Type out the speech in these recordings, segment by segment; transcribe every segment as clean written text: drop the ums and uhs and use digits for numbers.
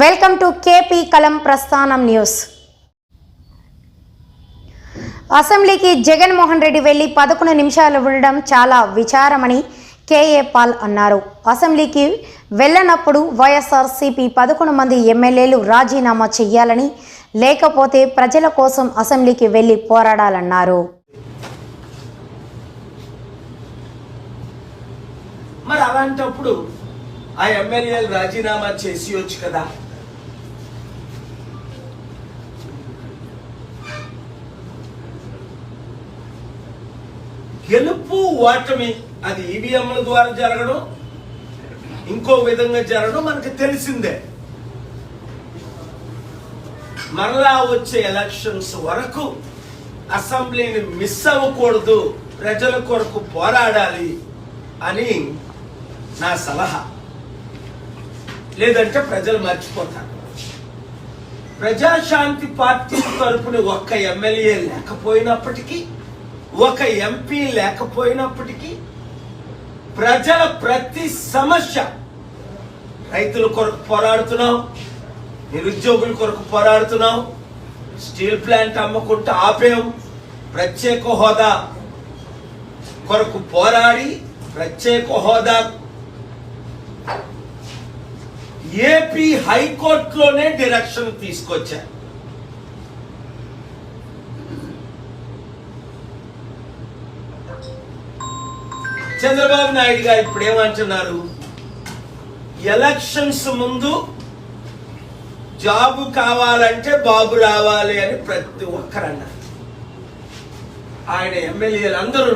Welcome to KP కలం ప్రస్థానం news. అసెంబ్లీకి జగన్మోహన్ రెడ్డి వెళ్లి 11 నిమిషాలు ఉండడం చాలా విచారమని కేఏ పాల్ అన్నారు. అసెంబ్లీకి వెళ్లనప్పుడు వైఎస్ఆర్సీపీ 11 మంది ఎమ్మెల్యేలు రాజీనామా చేయాలని, లేకపోతే ప్రజల కోసం అసెంబ్లీకి వెళ్లి పోరాడాలన్నారు. మరి అలాంటప్పుడు ఆ ఎమ్మెల్యేలు రాజీనామా చేసియొచ్చు కదా. గెలుపు ఓటమి అది ఈవీఎంల ద్వారా జరగడం, ఇంకో విధంగా జరగడం మనకు తెలిసిందే. మరలా వచ్చే ఎలక్షన్స్ వరకు అసెంబ్లీని మిస్ అవ్వకూడదు, ప్రజల కొరకు పోరాడాలి అని నా సలహా. లేదంటే ప్రజలు మర్చిపోతారు. ప్రజాశాంతి పార్టీ తరపున ఒక్క ఎమ్మెల్యే లేకపోయినప్పటికీ, ఒక ఎంపీ లేకపోయినప్పటికీ, ప్రజల ప్రతి సమస్య, రైతుల కొరకు పోరాడుతున్నాం, నిరుద్యోగుల కొరకు పోరాడుతున్నాం, స్టీల్ ప్లాంట్ అమ్మకుంటూ ఆపేం, ప్రత్యేక హోదా కొరకు పోరాడి ప్రత్యేక హోదా ఏపీ హైకోర్టులోనే డైరెక్షన్ తీసుకొచ్చారు. చంద్రబాబు నాయుడు గారు ఇప్పుడు ఏమంటున్నారు? ఎలక్షన్స్ ముందు జాబు కావాలంటే బాబు రావాలి అని ప్రతి ఒక్కరు అన్నారు. ఆయన ఎమ్మెల్యేలు అందరూ.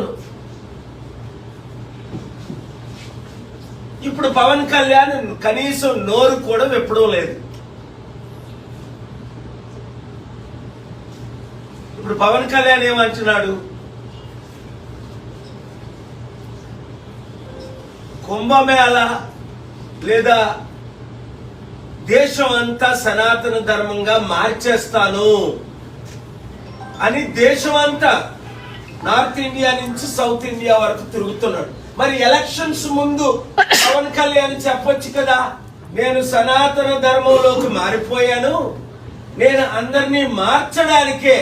ఇప్పుడు పవన్ కళ్యాణ్ కనీసం నోరు కూడా విప్పడం లేదు. ఇప్పుడు పవన్ కళ్యాణ్ ఏమంటున్నాడు? కుంభమేళ లేదా దేశం అంతా సనాతన ధర్మంగా మార్చేస్తాను అని దేశం అంతా నార్త్ ఇండియా నుంచి సౌత్ ఇండియా వరకు తిరుగుతున్నాడు. మరి ఎలక్షన్స్ ముందు పవన్ కళ్యాణ్ చెప్పొచ్చు కదా, నేను సనాతన ధర్మంలోకి మారిపోయాను, నేను అందరినీ మార్చడానికే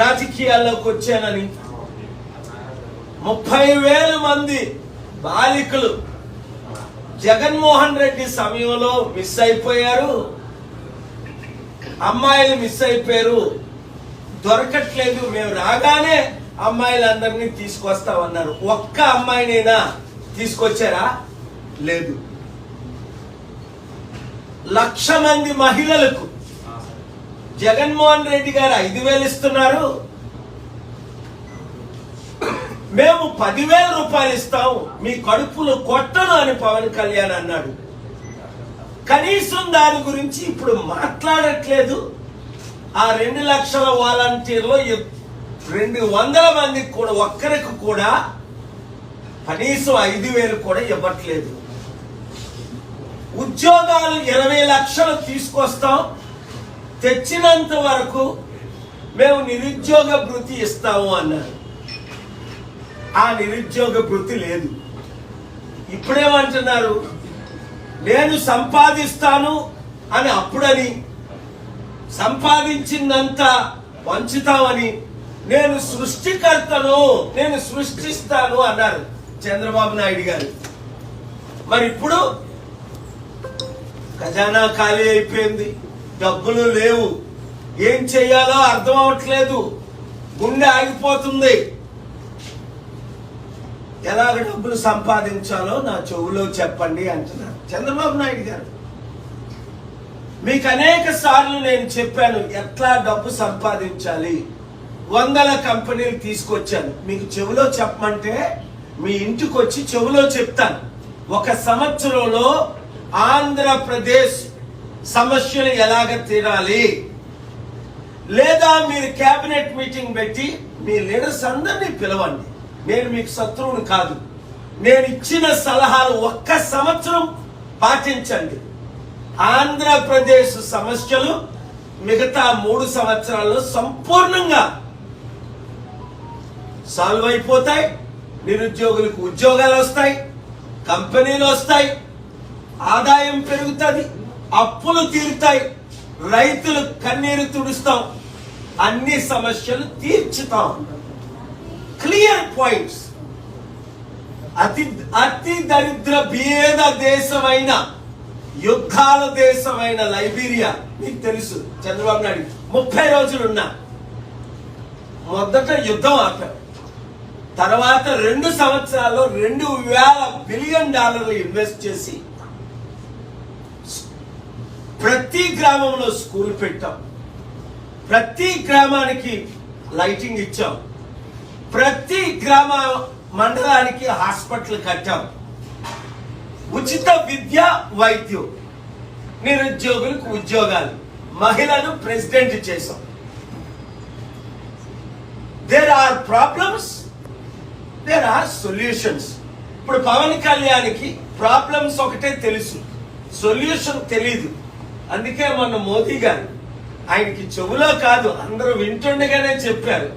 రాజకీయాల్లోకి వచ్చానని. 30,000 మంది బాలికలు జగన్మోహన్ రెడ్డి సమయంలో మిస్ అయిపోయారు, అమ్మాయిలు మిస్ అయిపోయారు, దొరకట్లేదు, మేము రాగానే అమ్మాయిలందరినీ తీసుకొస్తామన్నారు. ఒక్క అమ్మాయినైనా తీసుకొచ్చారా? లేదు. 1,00,000 మంది మహిళలకు జగన్మోహన్ రెడ్డి గారు 5,000 ఇస్తున్నారు, మేము 10,000 రూపాయలు ఇస్తాం, మీ కడుపులు కొట్టను అని పవన్ కళ్యాణ్ అన్నాడు. కనీసం దాని గురించి ఇప్పుడు మాట్లాడట్లేదు. ఆ 2 లక్షల వాలంటీర్లు 200 మందికి కూడా ఒక్కరికి కూడా కనీసం 5,000 కూడా ఇవ్వట్లేదు. ఉద్యోగాలు 20 లక్షలు తీసుకొస్తాం, తెచ్చినంత వరకు మేము నిరుద్యోగ భృతి ఇస్తాము అన్నారు. ఆ నిరుద్యోగ భృతి లేదు. ఇప్పుడేమంటున్నారు? నేను సంపాదిస్తాను అని అప్పుడని, సంపాదించిందంత పంచుతామని, నేను సృష్టికర్తను, నేను సృష్టిస్తాను అన్నారు చంద్రబాబు నాయుడు గారు. మరి ఇప్పుడు ఖజానా ఖాళీ అయిపోయింది, డబ్బులు లేవు, ఏం చెయ్యాలో అర్థం అవట్లేదు, గుండె ఆగిపోతుంది. ఎలాగ డబ్బులు సంపాదించాలో నా చెవులో చెప్పండి అంటున్నారు చంద్రబాబు నాయుడు గారు. మీకు అనేక సార్లు నేను చెప్పాను ఎట్లా డబ్బు సంపాదించాలి. 100 కంపెనీలు తీసుకొచ్చాను, మీకు చెవిలో చెప్పమంటే మీ ఇంటికి వచ్చి చెవిలో చెప్తాను. 1 సంవత్సరంలో ఆంధ్రప్రదేశ్ సమస్యలు ఎలాగ తీరాలి, లేదా మీరు కేబినెట్ మీటింగ్ పెట్టి మీ లీడర్స్ అందరినీ పిలవండి. నేను మీకు శత్రువుని కాదు. నేను ఇచ్చిన సలహాలు 1 సంవత్సరం పాటించండి. ఆంధ్రప్రదేశ్ సమస్యలు మిగతా 3 సంవత్సరాల్లో సంపూర్ణంగా సాల్వ్ అయిపోతాయి. నిరుద్యోగులకు ఉద్యోగాలు వస్తాయి, కంపెనీలు వస్తాయి, ఆదాయం పెరుగుతుంది, అప్పులు తీరుతాయి, రైతులు కన్నీరు తుడుస్తాం, అన్ని సమస్యలు తీర్చుతాం. Clear points. అతి దరిద్ర భేద దేశమైన, యుద్ధాల దేశమైన లైబీరియా మీకు తెలుసు. చంద్రబాబు నాయుడు 30 రోజులు ఉన్నా మొదట యుద్ధం ఆపారు. తర్వాత 2 సంవత్సరాల్లో $2,000 బిలియన్ ఇన్వెస్ట్ చేసి ప్రతి గ్రామంలో స్కూల్ పెట్టాం, ప్రతి గ్రామానికి లైటింగ్ ఇచ్చాం, ప్రతి గ్రామ మండలానికి హాస్పిటల్ కట్టాం, ఉచిత విద్య, వైద్యం, నిరుద్యోగులకు ఉద్యోగాలు, మహిళలు ప్రెసిడెంట్ చేశాం. There are problems, there are solutions. ఇప్పుడు పవన్ కళ్యాణ్కి ప్రాబ్లమ్స్ ఒకటే తెలుసు, సొల్యూషన్ తెలీదు. అందుకే మొన్న మోదీ గారు ఆయనకి చెవులో కాదు అందరూ వింటుండగానే చెప్పారు,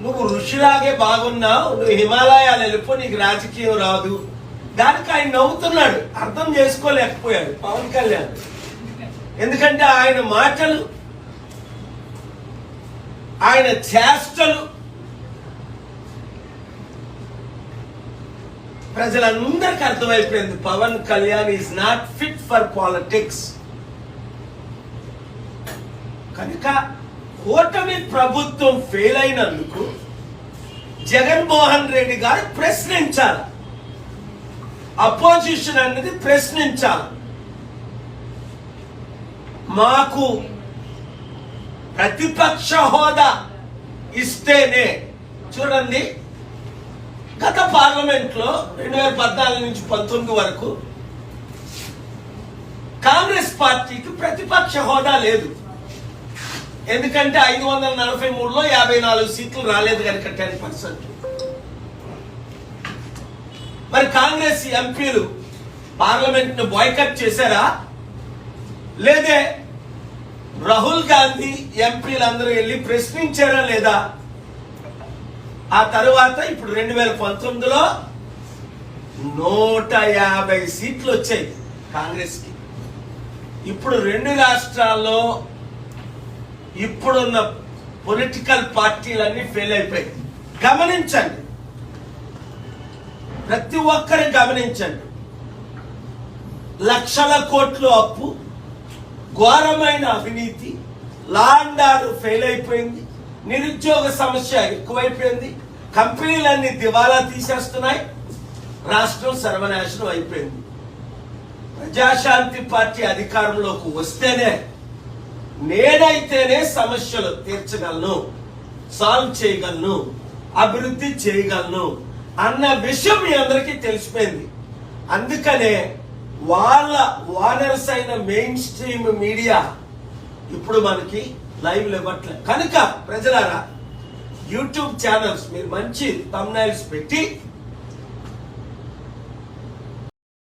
నువ్వు ఋషిలాగే బాగున్నావు, నువ్వు హిమాలయాలు వెళ్ళిపో, నీకు రాజకీయం రాదు. దానికి ఆయన నవ్వుతున్నాడు, అర్థం చేసుకోలేకపోయాడు పవన్ కళ్యాణ్. ఎందుకంటే ఆయన మాటలు, ఆయన చేష్టలు ప్రజలందరికీ అర్థమైపోయింది. Pawan Kalyan is not fit for politics. కనుక కూటమి ప్రభుత్వం ఫెయిల్ అయినందుకు జగన్మోహన్ రెడ్డి గారు ప్రశ్నించాలి, అపోజిషన్ అనేది ప్రశ్నించాలి. మాకు ప్రతిపక్ష హోదా ఇస్తేనే, చూడండి గత పార్లమెంట్ లో 2014 నుంచి 19 వరకు కాంగ్రెస్ పార్టీకి ప్రతిపక్ష హోదా లేదు. ఎందుకంటే 543లో 54 సీట్లు రాలేదు కనుక 10%. మరి కాంగ్రెస్ ఎంపీలు పార్లమెంట్ ను బాయ్కట్ చేశారా? లేదే రాహుల్ గాంధీ ఎంపీలందరూ వెళ్ళి ప్రశ్నించారా లేదా? ఆ తరువాత ఇప్పుడు 2019లో 150 సీట్లు వచ్చాయి కాంగ్రెస్ కి. ఇప్పుడు 2 రాష్ట్రాల్లో ఇప్పుడున్న పొలిటికల్ పార్టీలన్నీ ఫెయిల్ అయిపోయాయి. గమనించండి, ప్రతి ఒక్కరు గమనించండి. లక్షల కోట్లు అప్పు, ఘోరమైన అవినీతి, లా అండ్ ఆర్డర్ ఫెయిల్ అయిపోయింది, నిరుద్యోగ సమస్య ఎక్కువైపోయింది, కంపెనీలన్నీ దివాలా తీసేస్తున్నాయి, రాష్ట్రం సర్వనాశనం అయిపోయింది. ప్రజాశాంతి పార్టీ అధికారంలోకి వస్తేనే, నేనైతేనే సమస్యలు తీర్చగలను, సాల్వ్ చేయగలను, అభివృద్ధి చేయగలను అన్న విషయం మీ అందరికీ తెలిసిపోయింది. అందుకనే వాళ్ళ ఓనర్స్ అయిన మెయిన్ స్ట్రీమ్ మీడియా ఇప్పుడు మనకి లైవ్ ఇవ్వట్లేదు. కనుక ప్రజలారా, యూట్యూబ్ ఛానల్స్ మీరు మంచి థంబ్నైల్స్ పెట్టి